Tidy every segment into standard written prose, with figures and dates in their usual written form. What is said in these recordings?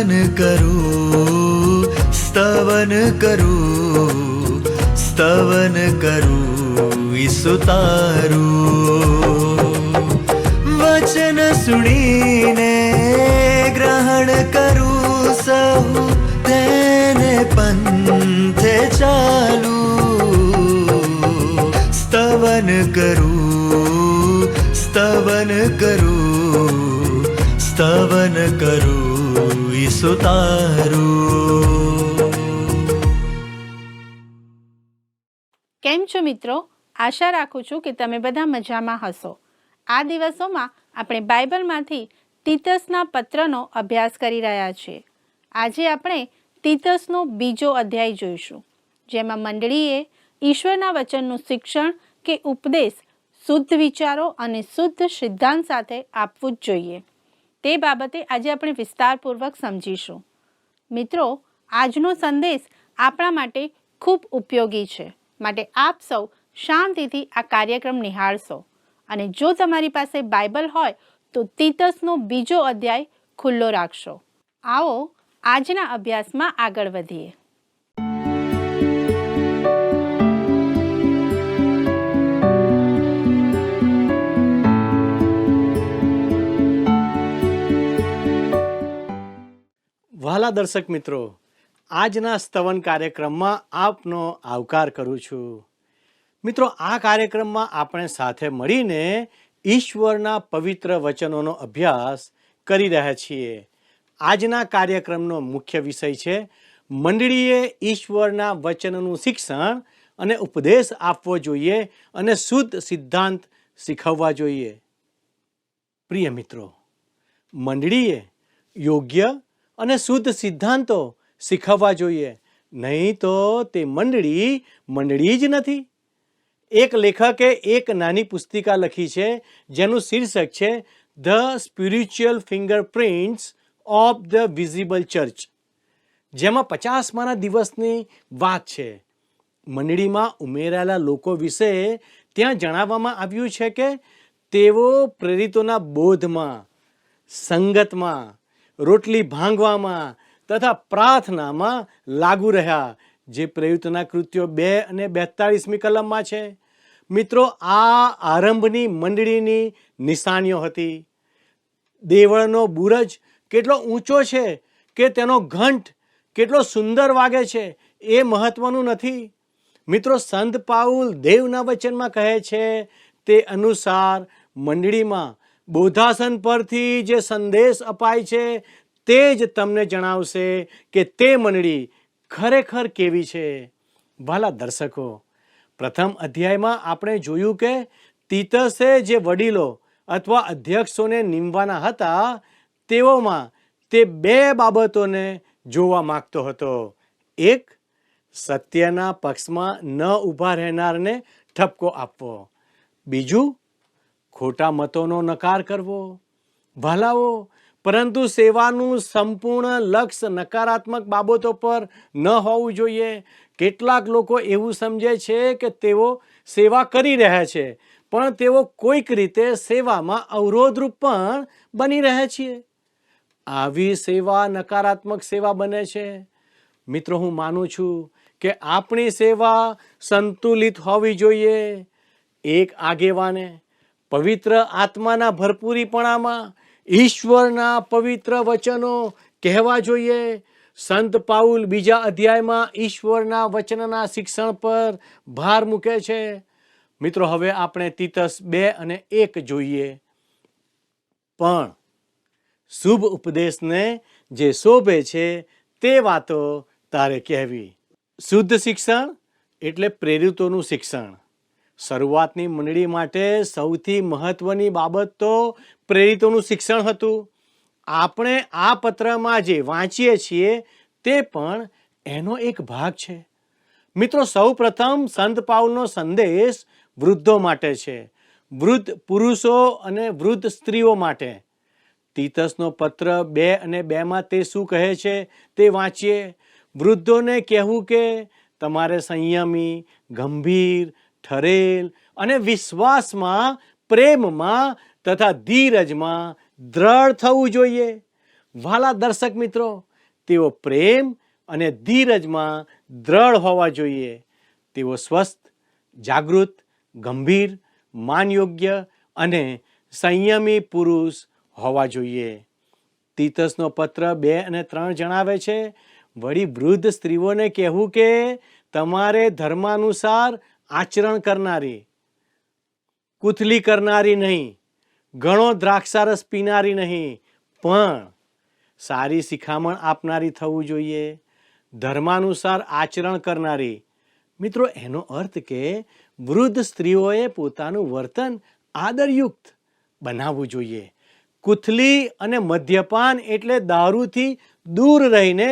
स्तवन करूं, स्तवन करूं, स्तवन करूं ईसु तारूं। वचन सुनीने ग्रहण करूं सहु, तेने पंथे चालू। स्तवन करूं, स्तवन करूं, स्तवन करूं ईसु तारूं। કેમ છો મિત્રો? આશા રાખું છું કે તમે બધા મજામાં હશો. આ દિવસોમાં આપણે બાઇબલમાંથી તીતસના પત્રનો અભ્યાસ કરી રહ્યા છીએ. આજે આપણે તીતસનો બીજો અધ્યાય જોઈશું, જેમાં મંડળીએ ઈશ્વરના વચનનું શિક્ષણ કે ઉપદેશ શુદ્ધ વિચારો અને શુદ્ધ સિદ્ધાંત સાથે આપવું જ જોઈએ. તે બાબતે આજે આપણે વિસ્તારપૂર્વક સમજીશું. મિત્રો, આજનો સંદેશ આપણા માટે ખૂબ ઉપયોગી છે, માટે આપ સૌ શાંતિથી આ કાર્યક્રમ નિહાળશો. અને જો તમારી પાસે બાઇબલ હોય તો તીતસનો બીજો અધ્યાય ખુલ્લો રાખશો. આવો આજના અભ્યાસમાં આગળ વધીએ. વહાલા દર્શક મિત્રો, આજના સ્તવન કાર્યક્રમમાં આપનો આવકાર કરું છું. મિત્રો, આ કાર્યક્રમમાં આપણે સાથે મળીને ઈશ્વરના પવિત્ર વચનોનો અભ્યાસ કરી રહ્યા છીએ. આજના કાર્યક્રમનો મુખ્ય વિષય છે મંડળીએ ઈશ્વરના વચનનું શિક્ષણ અને ઉપદેશ આપવો જોઈએ અને શુદ્ધ સિદ્ધાંત શીખવવા જોઈએ. પ્રિય મિત્રો, મંડળીએ યોગ્ય અને શુદ્ધ સિદ્ધાંતો શીખવવા જોઈએ, નહીં તો તે મંડળી જ નથી. એક લેખકે એક નાની પુસ્તિકા લખી છે જેનું શીર્ષક છે the spiritual fingerprints of the visible church, જેમાં 50મા દિવસની વાત છે. મંડળીમાં ઉમેરાયેલા લોકો વિશે ત્યાં જણાવવામાં આવ્યું છે કે તેઓ પ્રેરિતોના બોધમાં, સંગતમાં, રોટલી ભાંગવામાં તથા પ્રાર્થનામાં લાગુ રહ્યા, જે પ્રેરિતોના કૃત્યો 2 અને 42મી કલમમાં છે. મિત્રો, આ આરંભની મંડળીની નિશાનીઓ હતી. દેવળનો બુરજ કેટલો ઊંચો છે કે તેનો ઘંટ કેટલો સુંદર વાગે છે એ મહત્વનું નથી. મિત્રો, સંત પાઉલ દેવના વચનમાં કહે છે તે અનુસાર મંડળીમાં બોધાસન પરથી જે સંદેશ અપાય છે તે જ તમને જણાવશે કે તે મંડળી ખરેખર કેવી છે. ભલા દર્શકો, પ્રથમ અધ્યાયમાં આપણે જોયું કે તીતસે જે વડીલો અથવા અધ્યક્ષોને નીમવાના હતા તેઓમાં તે 2 બાબતોને જોવા માંગતો હતો. એક, સત્યના પક્ષમાં ન ઊભા રહેનારને ઠપકો આપવો. બીજું, ખોટા મતોનો નકાર કરવો. ભલાઓ, પરંતુ સેવાનું સંપૂર્ણ લક્ષ્ય નકારાત્મક બાબતો પર ન હોવું જોઈએ. કેટલાક લોકો એવું સમજે છે કે તેઓ સેવા કરી રહ્યા છે, પણ તેઓ કોઈક રીતે સેવામાં અવરોધરૂપ પણ બની રહ્યા છે. આવી સેવા નકારાત્મક સેવા બને છે. મિત્રો, હું માનું છું કે આપણી સેવા સંતુલિત હોવી જોઈએ. એક આગેવાને પવિત્ર આત્માના ભરપૂરીપણામાં ઈશ્વરના પવિત્ર વચનો કહેવા જોઈએ. સંત પાઉલ બીજા અધ્યાયમાં ઈશ્વરના વચનના શિક્ષણ પર ભાર મૂકે છે. મિત્રો, હવે આપણે તીતસ 2 અને 1 જોઈએ. પણ શુભ ઉપદેશને જે શોભે છે તે વાતો તારે કહેવી. શુદ્ધ શિક્ષણ એટલે પ્રેરિતોનું શિક્ષણ. શરૂઆતની મંડળી માટે સૌથી મહત્વની બાબત તો પ્રેરિતોનું શિક્ષણ હતું. આપણે આ પત્રમાં જે વાંચીએ છીએ તે પણ એનો એક ભાગ છે. મિત્રો, સૌ પ્રથમ સંત પાઉલનો સંદેશ વૃદ્ધો માટે છે, વૃદ્ધ પુરુષો અને વૃદ્ધ સ્ત્રીઓ માટે. તીતસનો પત્ર 2 અને 2માં તે શું કહે છે તે વાંચીએ. વૃદ્ધોને કહેવું કે તમારે સંયમી, ગંભીર, ઠરેલ અને વિશ્વાસમાં, પ્રેમમાં તથા ધીરજમાં દ્રઢ થવું જોઈએ. વાલા દર્શક મિત્રો, તેઓ પ્રેમ અને ધીરજમાં દ્રઢ હોવા જોઈએ. તેઓ સ્વસ્થ, જાગૃત, ગંભીર, માનયોગ્ય અને સંયમી પુરુષ હોવા જોઈએ. તીતસનો પત્ર 2 અને 3 જણાવે છે, વળી વૃદ્ધ સ્ત્રીઓને કહેવું કે તમારે ધર્માનુસાર આચરણ કરનારી, કુથલી કરનારી નહીં, ઘણો દ્રાક્ષારસ પીનારી નહીં, પણ સારી શિખામણ આપનારી થવું જોઈએ. ધર્માનુસાર આચરણ કરનારી. મિત્રો, એનો અર્થ કે વૃદ્ધ સ્ત્રીઓએ પોતાનું વર્તન આદરયુક્ત બનાવવું જોઈએ. કુથલી અને મદ્યપાન એટલે દારૂથી દૂર રહીને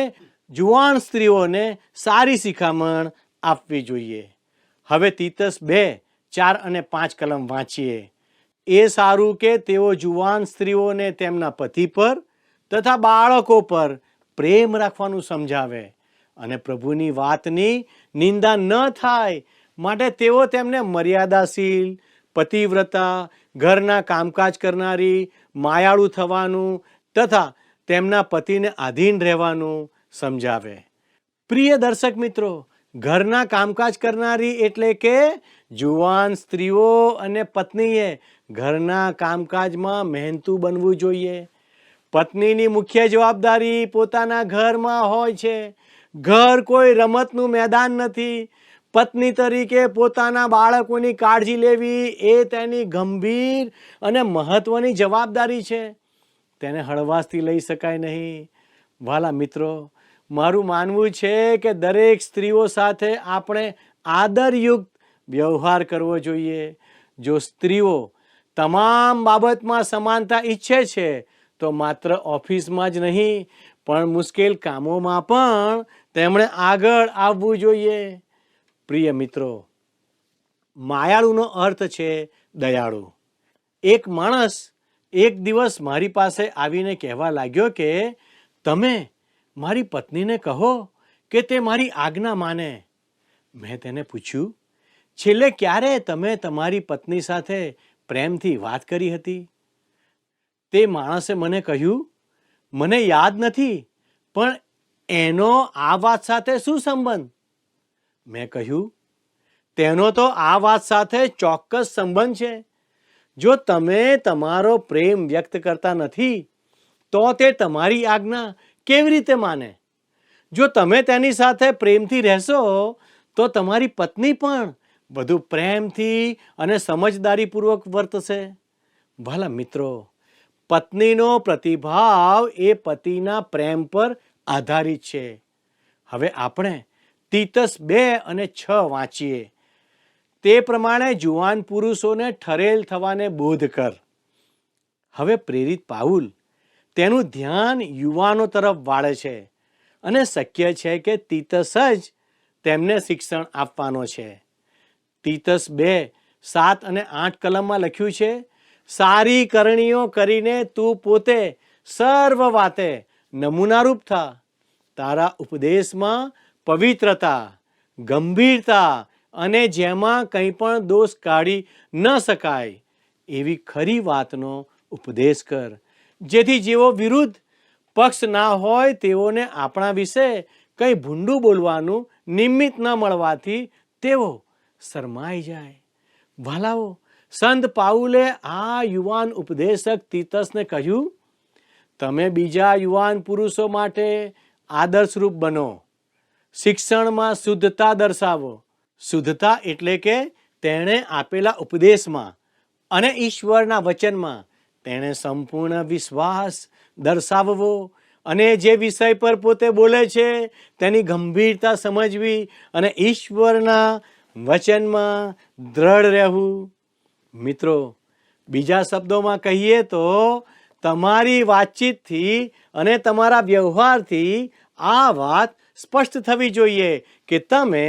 જુવાન સ્ત્રીઓને સારી શિખામણ આપવી જોઈએ. હવે તીતસ 2, 4 અને 5 કલમ વાંચીએ. એ સારું કે તેઓ જુવાન સ્ત્રીઓને તેમના પતિ પર તથા બાળકો પર પ્રેમ રાખવાનું સમજાવે અને પ્રભુની વાતની નિંદા ન થાય માટે તેઓ તેમને મર્યાદાશીલ, પતિવ્રતા, ઘરના કામકાજ કરનારી, માયાળુ થવાનું તથા તેમના પતિને આધીન રહેવાનું સમજાવે. પ્રિય દર્શક મિત્રો, ઘરના કામકાજ કરનારી એટલે કે જુવાન સ્ત્રીઓ અને પત્નીએ ઘરના કામકાજમાં મહેનતુ બનવું જોઈએ. પત્નીની મુખ્ય જવાબદારી પોતાના ઘરમાં હોય છે. ઘર કોઈ રમતનું મેદાન નથી. પત્ની તરીકે પોતાના બાળકોની કાળજી લેવી એ તેની ગંભીર અને મહત્વની જવાબદારી છે. તેને હળવાશથી લઈ શકાય નહીં. વાલા મિત્રો, મારું માનવું છે કે દરેક સ્ત્રીઓ સાથે આપણે આદરયુક્ત વ્યવહાર કરવો જોઈએ. જો સ્ત્રીઓ તમામ બાબતમાં સમાનતા ઈચ્છે છે તો માત્ર ઓફિસમાં જ નહીં પણ મુશ્કેલ કામોમાં પણ તેમણે આગળ આવવું જોઈએ. પ્રિય મિત્રો, માયાળુનો અર્થ છે દયાળુ. એક માણસ એક દિવસ મારી પાસે આવીને કહેવા લાગ્યો કે તમે મારી પત્નીને કહો કે તે મારી આજ્ઞા માને. મેં તેને પૂછ્યું, છેલ્લે ક્યારે તમે તમારી પત્ની સાથે પ્રેમથી વાત કરી હતી? તે માણસે મને કહ્યું, મને યાદ નથી, પણ એનો આ વાત સાથે શું સંબંધ? મેં કહ્યું, તેનો તો આ વાત સાથે ચોક્કસ સંબંધ છે. જો તમે તમારો પ્રેમ વ્યક્ત કરતા નથી તો તે તમારી આજ્ઞા કેવી રીતે માને? જો તમે તેની સાથે પ્રેમથી રહેશો તો તમારી પત્ની પણ વધુ પ્રેમથી અને સમજદારીપૂર્વક વર્તશે. ભલા મિત્રો, પત્નીનો પ્રતિભાવ એ પતિના પ્રેમ પર આધારિત છે. હવે આપણે તીતસ 2 અને 6 વાંચીએ. તે પ્રમાણે જુવાન પુરુષોને ઠરેલ થવાને બોધ કર. હવે પ્રેરિત પાઉલ તેનું ધ્યાન યુવાનો તરફ વાળે છે અને શક્ય છે કે તીતસ જ તેમને શિક્ષણ આપવાનો છે. તીતસ 2, 7 અને 8 કલમમાં લખ્યું છે, સારી કરણીઓ કરીને તું પોતે સર્વ વાતે નમૂનારૂપ થા. તારા ઉપદેશમાં પવિત્રતા, ગંભીરતા અને જેમાં કંઈ પણ દોષ કાઢી ન શકાય એવી ખરી વાતનો ઉપદેશ કર, જેથી જેઓ વિરુદ્ધ પક્ષ ના હોય તેઓને આપણા વિશે કંઈ ભૂંડું બોલવાનું નિમિત્ત ન મળવાથી તેઓ શરમાઈ જાય. વાલાઓ, સંત પાઉલે આ યુવાન ઉપદેશક તીતસને કહ્યું, તમે બીજા યુવાન પુરુષો માટે આદર્શરૂપ બનો. શિક્ષણમાં શુદ્ધતા દર્શાવો. શુદ્ધતા એટલે કે તેણે આપેલા ઉપદેશમાં અને ઈશ્વરના વચનમાં તેણે સંપૂર્ણ વિશ્વાસ દર્શાવવો અને જે વિષય પર પોતે બોલે છે તેની ગંભીરતા સમજવી અને ઈશ્વરના વચનમાં દ્રઢ રહેવું. મિત્રો, બીજા શબ્દોમાં કહીએ તો તમારી વાતચીતથી અને તમારા વ્યવહારથી આ વાત સ્પષ્ટ થવી જોઈએ કે તમે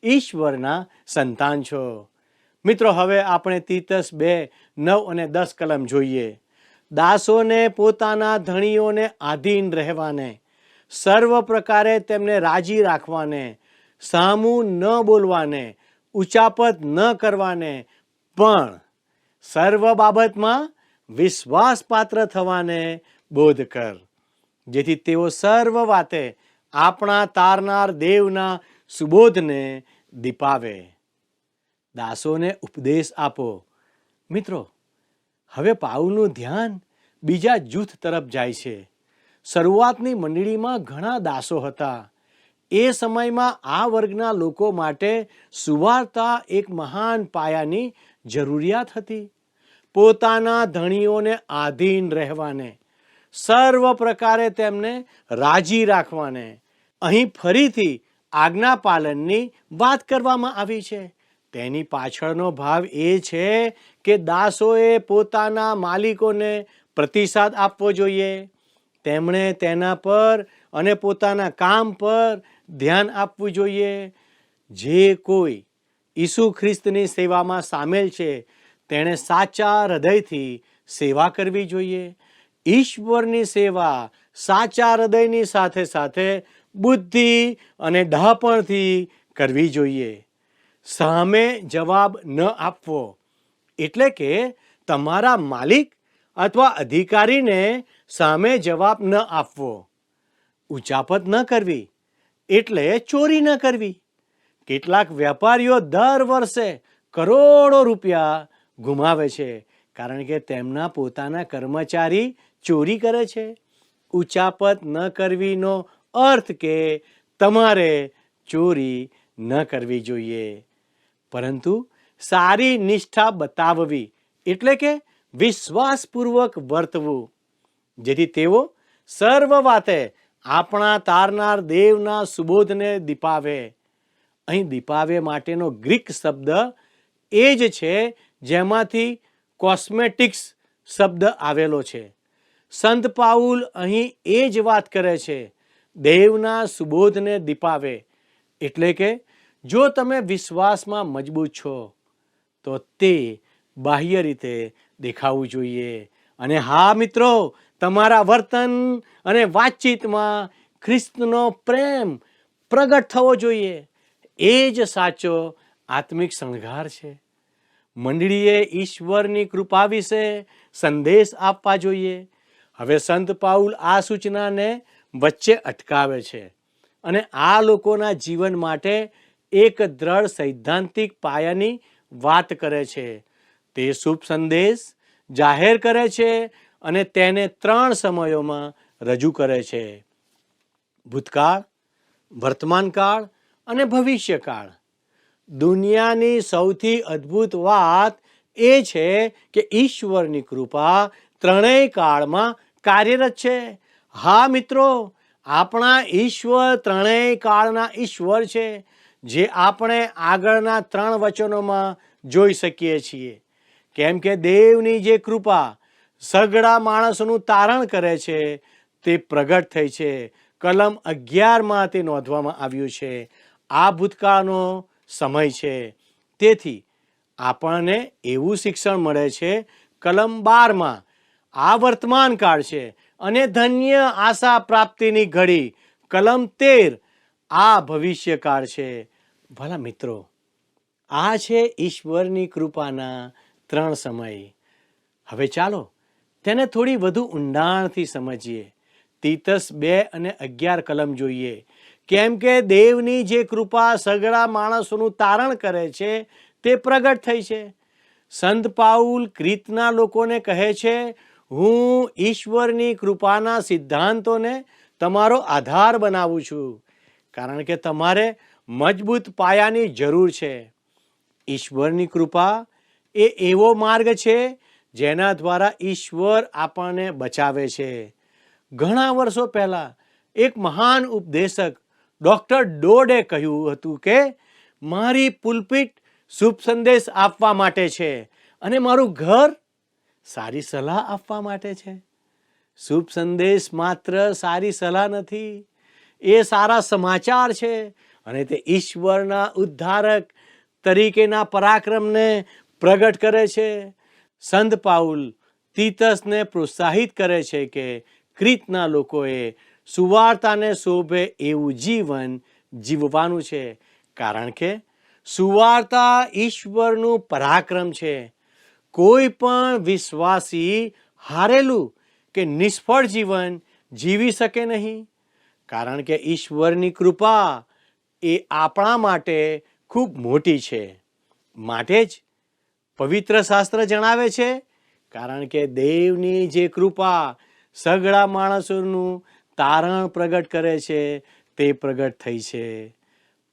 ઈશ્વરના સંતાન છો. મિત્રો, હવે આપણે તીતસ 2, 9 અને 10 કલમ જોઈએ. દાસોને પોતાના ધણીઓને આધીન રહેવાને, સર્વ પ્રકારે તેમને રાજી રાખવાને, સામું ન બોલવાને, ઉચાપત ન કરવાને, પણ સર્વ બાબતમાં વિશ્વાસપાત્ર થવાને બોધ કર. જેથી તેઓ સર્વ વાતે આપણા તારનાર દેવના સુબોધને દીપાવે. દાસોને ઉપદેશ આપો. મિત્રો, હવે પાઉલનું ધ્યાન બીજા જૂથ તરફ જાય છે. શરૂઆતની મંડળીમાં ઘણા દાસો હતા. એ સમયમાં આ વર્ગના લોકો માટે સુવાર્તા એક મહાન પાયાની જરૂરિયાત હતી. પોતાના ધણીઓને આધીન રહેવાને, સર્વ પ્રકારે તેમને રાજી રાખવાને. અહીં ફરીથી આજ્ઞા પાલનની વાત કરવામાં આવી છે. તેની પાછળનો ભાવ એ છે કે દાસોએ પોતાના માલિકોને પ્રતિસાદ આપવો જોઈએ. તેમણે તેના પર અને પોતાના કામ પર ધ્યાન આપવું જોઈએ. જે કોઈ ઈસુ ખ્રિસ્તની સેવામાં સામેલ છે તેણે સાચા હૃદયથી સેવા કરવી જોઈએ. ઈશ્વરની સેવા સાચા હૃદયની સાથે સાથે બુદ્ધિ અને ડહાપણથી કરવી જોઈએ. સામે જવાબ ન આપવો એટલે કે તમારા માલિક અથવા અધિકારીને સામે જવાબ ન આપવો. ઉચાપત ન કરવી એટલે ચોરી ન કરવી. કેટલાક વેપારીઓ દર વર્ષે કરોડો રૂપિયા ગુમાવે છે કારણ કે તેમના પોતાના કર્મચારી ચોરી કરે છે. ઉચાપત ન કરવીનો અર્થ કે તમારે ચોરી ન કરવી જોઈએ, પરંતુ સારી નિષ્ઠા બતાવવી એટલે કે વિશ્વાસપૂર્વક વર્તવું, જેથી તેઓ સર્વ વાતે આપણા તારનાર દેવના સુબોધને દીપાવે. અહીં દીપાવે માટેનો ગ્રીક શબ્દ એ જ છે જેમાંથી કોસ્મેટિક્સ શબ્દ આવેલો છે. સંત પાઉલ અહીં એ જ વાત કરે છે. દેવના સુબોધને દીપાવે એટલે કે જો તમે વિશ્વાસમાં મજબૂત છો તો તે બાહ્ય રીતે દેખાવું જોઈએ. અને હા મિત્રો, તમારા વર્તન અને વાતચીતમાં ખ્રિસ્તનો પ્રેમ પ્રગટ થવો જોઈએ. એ જ સાચો આત્મિક શણગાર છે. મંડળીએ ઈશ્વરની કૃપા વિશે સંદેશ આપવા જોઈએ. હવે સંત પાઉલ આ સૂચનાને વચ્ચે અટકાવે છે અને આ લોકોના જીવન માટે એક દ્રઢ સૈદ્ધાંતિક પાયાની વાત કરે છે. તે શુભ સંદેશ જાહેર કરે છે અને તેને 3 સમયોમાં રજૂ કરે છે: ભૂતકાળ, વર્તમાનકાળ અને ભવિષ્યકાળ. દુનિયાની સૌથી અદ્ભુત વાત એ છે કે ઈશ્વરની કૃપા ત્રણેય કાળમાં કાર્યરત છે. હા મિત્રો, આપણા ઈશ્વર ત્રણેય કાળના ઈશ્વર છે, જે આપણે આગળના 3 વચનોમાં જોઈ શકીએ છીએ. કેમ કે દેવની જે કૃપા સગડા માણસોનું તારણ કરે છે તે પ્રગટ થઈ છે. કલમ 11માં તે નોંધવામાં આવ્યું છે. આ ભૂતકાળનો સમય છે. તેથી આપણને એવું શિક્ષણ મળે છે. કલમ 12માં આ વર્તમાન કાળ છે અને ધન્ય આશા પ્રાપ્તિની ઘડી કલમ 13 આ ભવિષ્યકાળ છે. ભલા મિત્રો, આ છે ઈશ્વરની કૃપાના 3 સમય. હવે ચાલો તેને થોડી વધુ ઊંડાણથી સમજીએ. તીતસ 2 અને 11 કલમ જોઈએ. કેમ કે દેવની જે કૃપા સગડા માણસોનું તારણ કરે છે તે પ્રગટ થઈ છે. સંત પાઉલ ક્રીતના લોકોને કહે છે, હું ઈશ્વરની કૃપાના સિદ્ધાંતોને તમારો આધાર બનાવું છું, કારણ કે તમારે મજબૂત પાયાની જરૂર છે. ઈશ્વરની કૃપા એ એવો માર્ગ છે જેના દ્વારા ઈશ્વર આપણને બચાવે છે. ઘણા વર્ષો પહેલા એક મહાન ઉપદેશક ડૉક્ટર ડોડે કહ્યું હતું કે મારી પુલપિટ શુભ સંદેશ આપવા માટે છે અને મારું ઘર સારી સલાહ આપવા માટે છે. શુભ સંદેશ માત્ર સારી સલાહ નથી, એ સારા સમાચાર છે અને તે ઈશ્વરના ઉદ્ધારક તરીકેના પરાક્રમને પ્રગટ કરે છે. સંત પાઉલ તીતસને પ્રોત્સાહિત કરે છે કે ક્રીતના લોકોએ સુવાર્તાને શોભે એવું જીવન જીવવાનું છે, કારણ કે સુવાર્તા ઈશ્વરનું પરાક્રમ છે. કોઈ પણ વિશ્વાસી હારેલું કે નિષ્ફળ જીવન જીવી શકે નહીં, કારણ કે ઈશ્વરની કૃપા એ આપણા માટે ખૂબ મોટી છે. માટે જ પવિત્ર શાસ્ત્ર જણાવે છે, કારણ કે દેવની જે કૃપા સગળા માણસોનું તારણ પ્રગટ કરે છે તે પ્રગટ થઈ છે.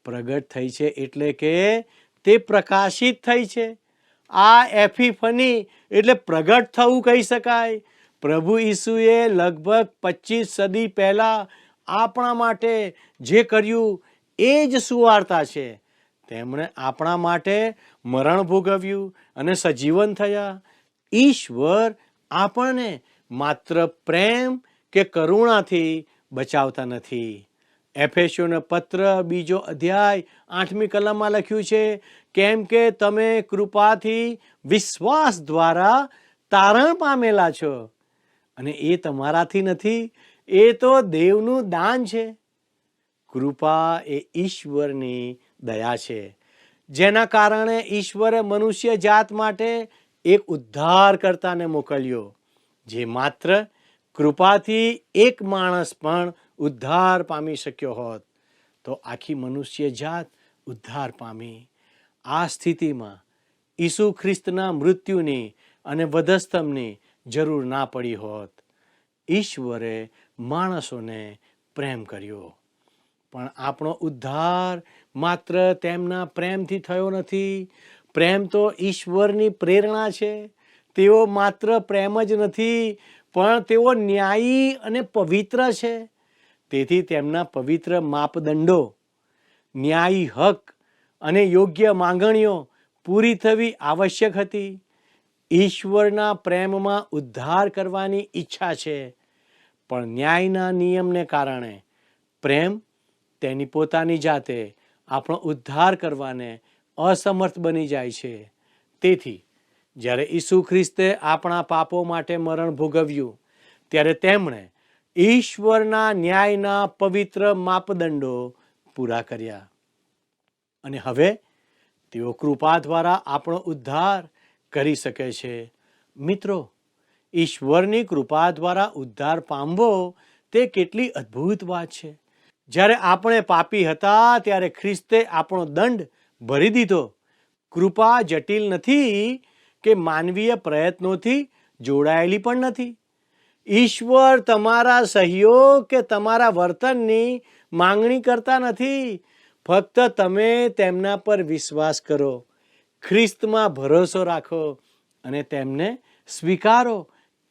પ્રગટ થઈ છે એટલે કે તે પ્રકાશિત થઈ છે. આ એપિફની એટલે પ્રગટ થવું કહી શકાય. પ્રભુ ઈસુએ લગભગ 25 સદી પહેલા આપણા માટે જે કર્યું એ જ સુવાર્તા છે. તેમણે આપણા માટે મરણ ભોગવ્યું અને સજીવન થયા. ઈશ્વર આપણને માત્ર પ્રેમ કે કરુણાથી બચાવતા નથી. એફેસીઓનો પત્ર 2 અધ્યાય 8મી કલમમાં લખ્યું છે, કેમ કે તમે કૃપાથી વિશ્વાસ દ્વારા તારણ પામેલા છો, અને એ તમારાથી નથી, એ તો દેવનું દાન છે. કૃપા એ ઈશ્વરની દયા છે, જેના કારણે ઈશ્વરે મનુષ્ય જાત માટે એક ઉદ્ધારકર્તાને મોકલ્યો, જે માત્ર કૃપાથી એક માણસ પણ ઉદ્ધાર પામી શક્યો હોત તો આખી મનુષ્ય જાત ઉદ્ધાર પામી. આ સ્થિતિમાં ઈસુ ખ્રિસ્તના મૃત્યુની અને વધસ્તંભની જરૂર ના પડી હોત. ઈશ્વરે માણસોને પ્રેમ કર્યો, પણ આપણો ઉદ્ધાર માત્ર તેમના પ્રેમથી થયો નથી. પ્રેમ તો ઈશ્વરની પ્રેરણા છે. તેઓ માત્ર પ્રેમ જ નથી, પણ તેઓ ન્યાયી અને પવિત્ર છે. તેથી તેમના પવિત્ર માપદંડો, ન્યાયી હક અને યોગ્ય માંગણીઓ પૂરી થવી આવશ્યક હતી. ઈશ્વરના પ્રેમમાં ઉદ્ધાર કરવાની ઈચ્છા છે, પણ ન્યાયના નિયમને કારણે પ્રેમ તેની પોતાની જાતે આપણો ઉદ્ધાર કરવાને અસમર્થ બની જાય છે. તેથી જ્યારે ઈસુ ખ્રિસ્તે આપણા પાપો માટે મરણ ભોગવ્યું, ત્યારે તેમણે ઈશ્વરના ન્યાયના પવિત્ર માપદંડો પૂરા કર્યા, અને હવે તેઓ કૃપા દ્વારા આપણો ઉદ્ધાર કરી શકે છે. મિત્રો, ઈશ્વરની કૃપા દ્વારા ઉદ્ધાર પામવો તે કેટલી અદ્ભુત વાત છે. જ્યારે આપણે પાપી હતા ત્યારે ખ્રિસ્તે આપણો દંડ ભરી દીધો. કૃપા જટિલ નથી કે માનવીય પ્રયત્નોથી જોડાયેલી પણ નથી. ઈશ્વર તમારા સહયોગ કે તમારા વર્તનની માંગણી કરતા નથી. ફક્ત તમે તેમના પર વિશ્વાસ કરો, ખ્રિસ્તમાં ભરોસો રાખો અને તેમને સ્વીકારો.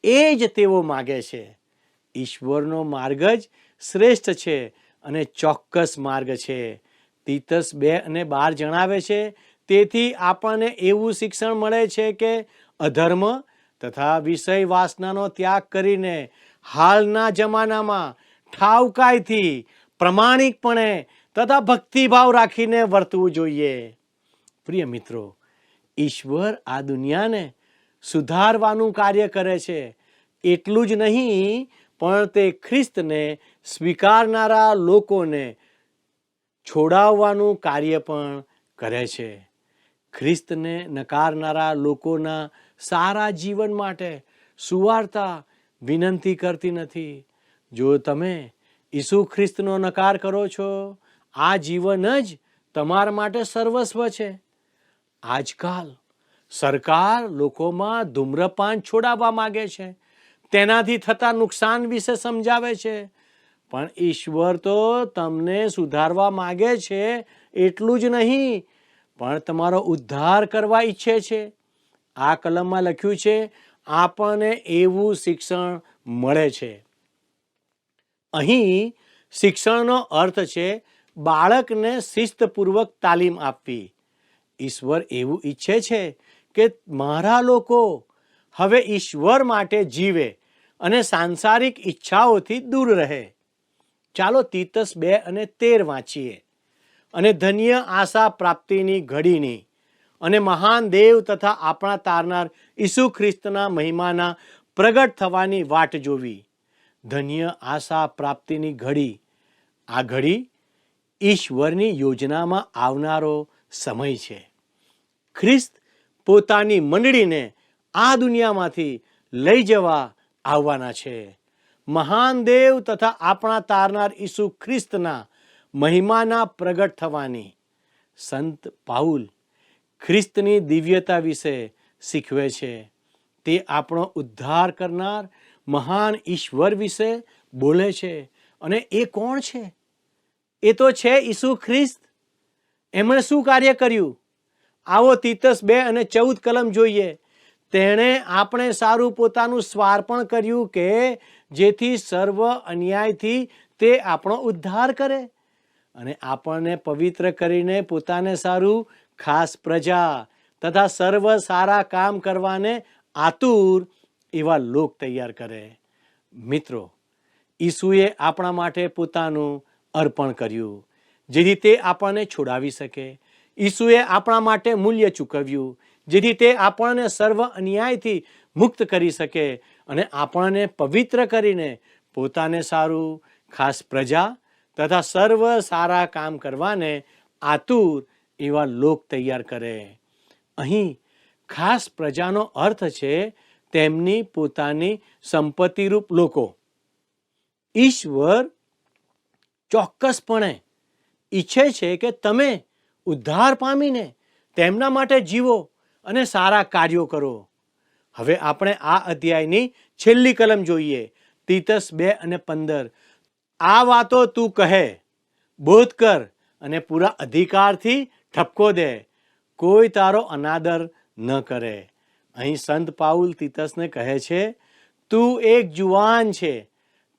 એ જ તેઓ માગે છે. ઈશ્વરનો માર્ગ જ શ્રેષ્ઠ છે અને ચોક્કસ માર્ગ છે. તીતસ 2:12 જણાવે છે, તેથી આપણને એવું શિક્ષણ મળે છે કે અધર્મ તથા વિષય વાસનાનો ત્યાગ કરીને હાલના જમાનામાં ઠાવકાઈથી, પ્રમાણિકપણે તથા ભક્તિભાવ રાખીને વર્તવું જોઈએ. પ્રિય મિત્રો, ઈશ્વર આ દુનિયાને સુધારવાનું કાર્ય કરે છે. એટલું જ નહીં, પણ તે ખ્રિસ્તને સ્વીકારનારા લોકોને છોડાવવાનું કાર્ય પણ કરે છે. ખ્રિસ્તને નકારનારા લોકોના સારા જીવન માટે સુવાર્તા વિનંતી કરતી નથી. જો તમે ઈસુ ખ્રિસ્તનો નકાર કરો છો, આ જીવન જ તમારા માટે સર્વસ્વ છે. આજકાલ સરકાર લોકોમાં ધૂમ્રપાન છોડાવવા માંગે છે, તેનાથી થતા નુકસાન વિશે સમજાવે છે, પણ ઈશ્વર તો તમને સુધારવા માંગે છે. એટલું જ નહીં, પણ તમારો ઉદ્ધાર કરવા ઈચ્છે છે. આ કલમમાં લખ્યું છે, આપણને એવું શિક્ષણ મળે છે. અહીં શિક્ષણનો અર્થ છે બાળકને શિસ્તપૂર્વક તાલીમ આપવી. ઈશ્વર એવું ઈચ્છે છે કે મારા લોકો હવે ઈશ્વર માટે જીવે અને સાંસારિક ઈચ્છાઓથી દૂર રહે. ચાલો તીતસ 2:13 વાંચીએ. અને ધન્ય આશા પ્રાપ્તિની ઘડીની અને મહાન દેવ તથા આપણા તારનાર ઈસુ ખ્રિસ્તના મહિમાના પ્રગટ થવાની વાટ જોવી. ધન્ય આશા પ્રાપ્તિની ઘડી. આ ઘડી ઈશ્વરની યોજનામાં આવનારો સમય છે. ખ્રિસ્ત પોતાની મંડળીને આ દુનિયામાંથી લઈ જવા આવવાના છે. મહાન દેવ તથા આપણા તારનાર ઈસુ ખ્રિસ્તના મહિમાના પ્રગટ થવાની સંત પાઉલ ખ્રિસ્તની દિવ્યતા વિશે શીખવે છે. તે આપણો ઉદ્ધાર કરનાર મહાન ઈશ્વર વિશે બોલે છે. અને એ કોણ છે? એ તો છે ઈસુ ખ્રિસ્ત. એમણે શું કાર્ય કર્યું? આવો તીતસ 2:14 કલમ જોઈએ. તેણે આપણે સારું પોતાનું સ્વાર્પણ કર્યું કે જેથી સર્વ અન્યાયથી તે આપણો ઉદ્ધાર કરે અને આપણને પવિત્ર કરીને પોતાને સારું ખાસ પ્રજા તથા સર્વ સારા કામ કરવાને આતુર એવા લોક તૈયાર કરે. મિત્રો, ઈસુએ આપણા માટે પોતાનું અર્પણ કર્યું જેથી તે આપણને છોડાવી શકે. ઈસુએ આપણા માટે મૂલ્ય ચૂકવ્યું જેથી તે આપણને સર્વ અન્યાયથી મુક્ત કરી શકે અને આપણને પવિત્ર કરીને પોતાને સારું ખાસ પ્રજા તથા સર્વ સારા કામ કરવાને આતુર એવા લોક તૈયાર કરે. અહીં ખાસ પ્રજાનો અર્થ છે તેમની પોતાની સંપત્તિરૂપ લોકો. ઈશ્વર ચોક્કસપણે ઈચ્છે છે કે તમે ઉદ્ધાર પામીને તેમના માટે જીવો અને સારા કાર્યો કરો. હવે આપણે આ અધ્યાયની છેલ્લી કલમ જોઈએ, તીતસ 2:15. આ વાતો તું કહે, બોધ કર અને પૂરા અધિકારથી ઠપકો દે, કોઈ તારો અનાદર ન કરે. અહીં સંત પાઉલ તીતસને કહે છે, તું એક જુવાન છે,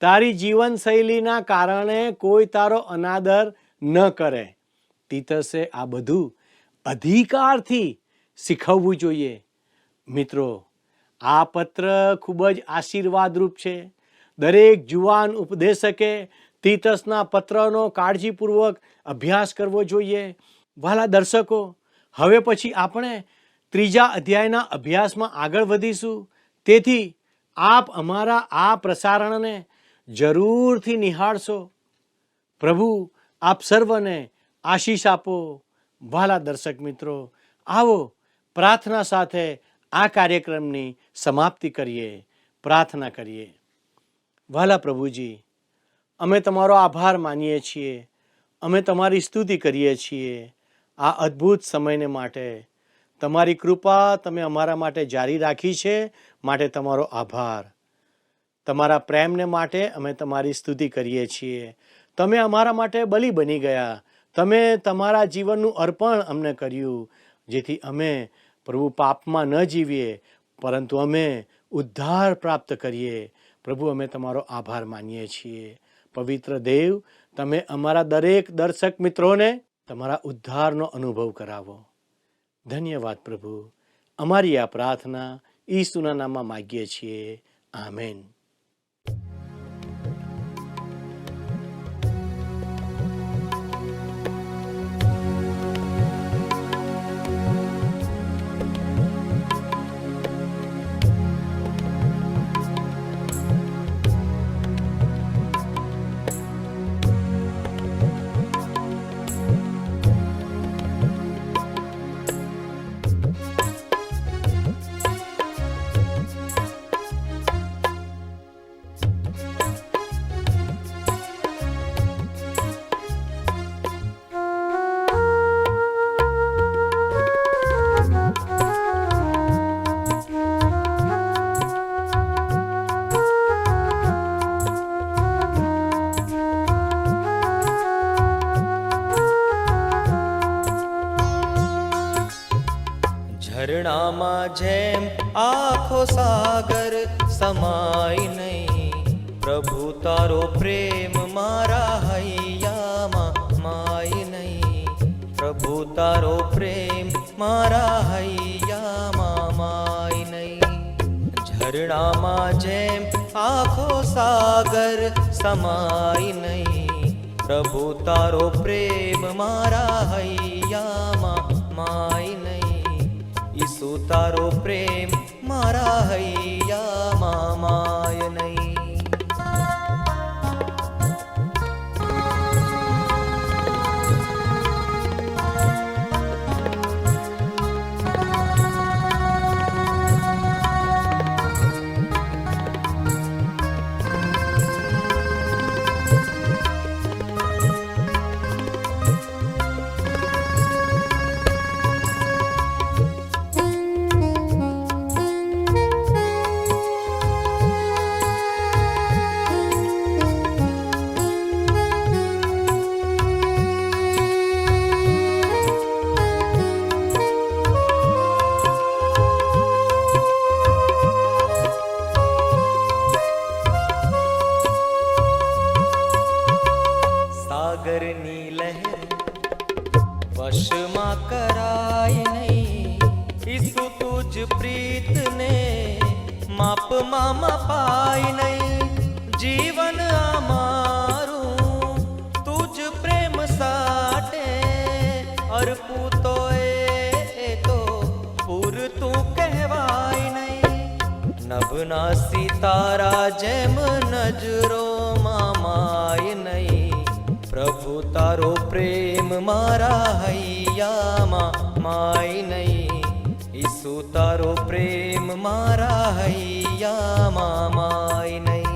તારી જીવનશૈલીના કારણે કોઈ તારો અનાદર ન કરે. તીતસે આ બધું અધિકારથી શીખવવું જોઈએ. મિત્રો, આ પત્ર ખૂબ જ આશીર્વાદરૂપ છે. દરેક જુવાન ઉપદેશકે તીતસના પત્રનો કાળજીપૂર્વક અભ્યાસ કરવો જોઈએ. વહાલા દર્શકો, હવે પછી આપણે 3જા અધ્યાયના અભ્યાસમાં આગળ વધીશું. તેથી આપ અમારા આ પ્રસારણને જરૂરથી નિહાળશો. પ્રભુ આપ સર્વને આશીષ આપો. વહાલા દર્શક મિત્રો, આવો પ્રાર્થના સાથે આ કાર્યક્રમની સમાપ્તિ કરીએ. પ્રાર્થના કરીએ. વહાલા પ્રભુજી, અમે તમારો આભાર માનીએ છીએ. અમે તમારી સ્તુતિ કરીએ છીએ આ અદ્ભુત સમયને માટે. તમારી કૃપા તમે અમારા માટે જારી રાખી છે, માટે તમારો આભાર. તમારા પ્રેમને માટે અમે તમારી સ્તુતિ કરીએ છીએ. તમે અમારા માટે બલિ બની ગયા. તમે તમારા જીવનનું અર્પણ અમને કર્યું જેથી અમે પ્રભુ પાપમાં ન જીવીએ પરંતુ અમે ઉદ્ધાર પ્રાપ્ત કરીએ. પ્રભુ, અમે તમારો આભાર માનીએ છીએ. પવિત્ર દેવ, તમે અમારા દરેક દર્શક મિત્રોને તમારા ઉદ્ધારનો અનુભવ કરાવો. ધન્યવાદ પ્રભુ. અમારી આ પ્રાર્થના ઈસુના નામમાં માગીએ છીએ. આમેન. ઝરણામાં જેમ આખો સાગર સમાય નહીં, પ્રભુ તારો પ્રેમ મારા હૈયામાં માય નહીં. પ્રભુ તારો પ્રેમ મારા હૈયામાં માય નહીં. ઝરણામાં જેમ આખો સાગર સમાય નહીં, પ્રભુ તારો પ્રેમ મારા હૈયામાં માય નહીં. ઈસુ તારો પ્રેમ મારા હૈયામાં માય નહીં. પાપમાં મપાય નહીં જીવન અમારું તુજ પ્રેમ સાટે અર્પું તો એ તો પૂરતું કહેવાય નહીં નભના સિતારા જેમ નજરોમાં માય નહીં પ્રભુ તારો પ્રેમ મારા હૈયામાં માય નહીં ઈસુ તારો પ્રેમ મારા હૈયામાં માય નહીં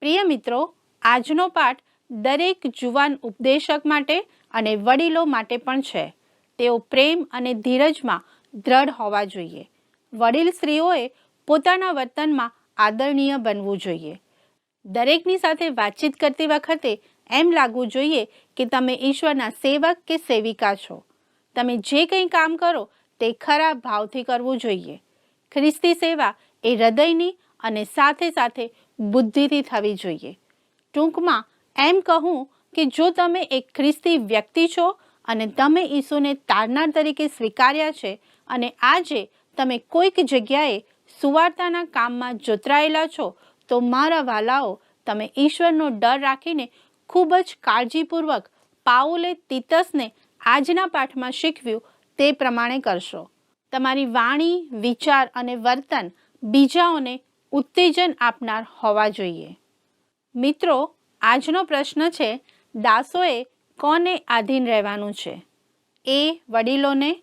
પ્રિય મિત્રો, આજનો પાઠ દરેક જુવાન ઉપદેશક માટે અને વડીલો માટે પણ છે. તેઓ પ્રેમ અને ધીરજમાં દ્રઢ હોવા જોઈએ. વડીલ સ્ત્રીઓએ પોતાના વર્તનમાં આદરણીય બનવું જોઈએ. દરેકની સાથે વાતચીત કરતી વખતે એમ લાગવું જોઈએ કે તમે ઈશ્વરના સેવક કે સેવિકા છો. તમે જે કંઈ કામ કરો તે ખરા ભાવથી કરવું જોઈએ. ખ્રિસ્તી સેવા એ હૃદયની અને સાથે સાથે બુદ્ધિથી થવી જોઈએ. ટૂંકમાં એમ કહું કે જો તમે એક ખ્રિસ્તી વ્યક્તિ છો અને તમે ઈસુને તારનાર તરીકે સ્વીકાર્યા છે અને આજે તમે કોઈક જગ્યાએ સુવાર્તાના કામમાં જોતરાયેલા છો તો મારા વાલાઓ, તમે ઈશ્વરનો ડર રાખીને ખૂબ જ કાળજીપૂર્વક પાઉલે તીતસને આજના પાઠમાં શીખવ્યું તે પ્રમાણે કરશો. તમારી વાણી, વિચાર અને વર્તન બીજાઓને ઉત્તેજન આપનાર હોવા જોઈએ. મિત્રો, આજનો પ્રશ્ન છે, દાસોએ કોને આધીન રહેવાનું છે? એ. વડીલોને,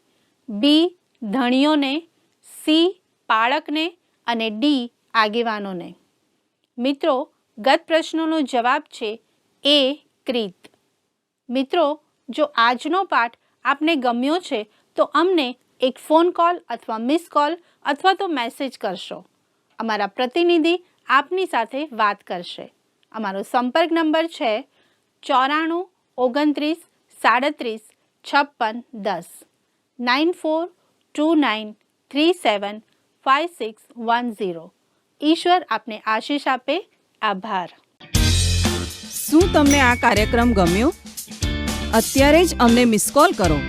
બી. ધણીઓને, સી. પાળકને અને ડી. આગેવાનોને. મિત્રો, ગત પ્રશ્નોનો જવાબ છે એ. ક્રીત. મિત્રો, જો આજનો પાઠ આપને ગમ્યો છે તો અમને એક ફોન કોલ અથવા મિસ કોલ અથવા તો મેસેજ કરશો. અમારા પ્રતિનિધિ આપની સાથે વાત કરશે. અમારો સંપર્ક નંબર છે 94 29 37 56 10 9429375610. ઈશ્વર આપને આશીષ આપે. આભાર. શું તમને આ કાર્યક્રમ ગમ્યો? અત્યારે જ અમને મિસ કોલ કરો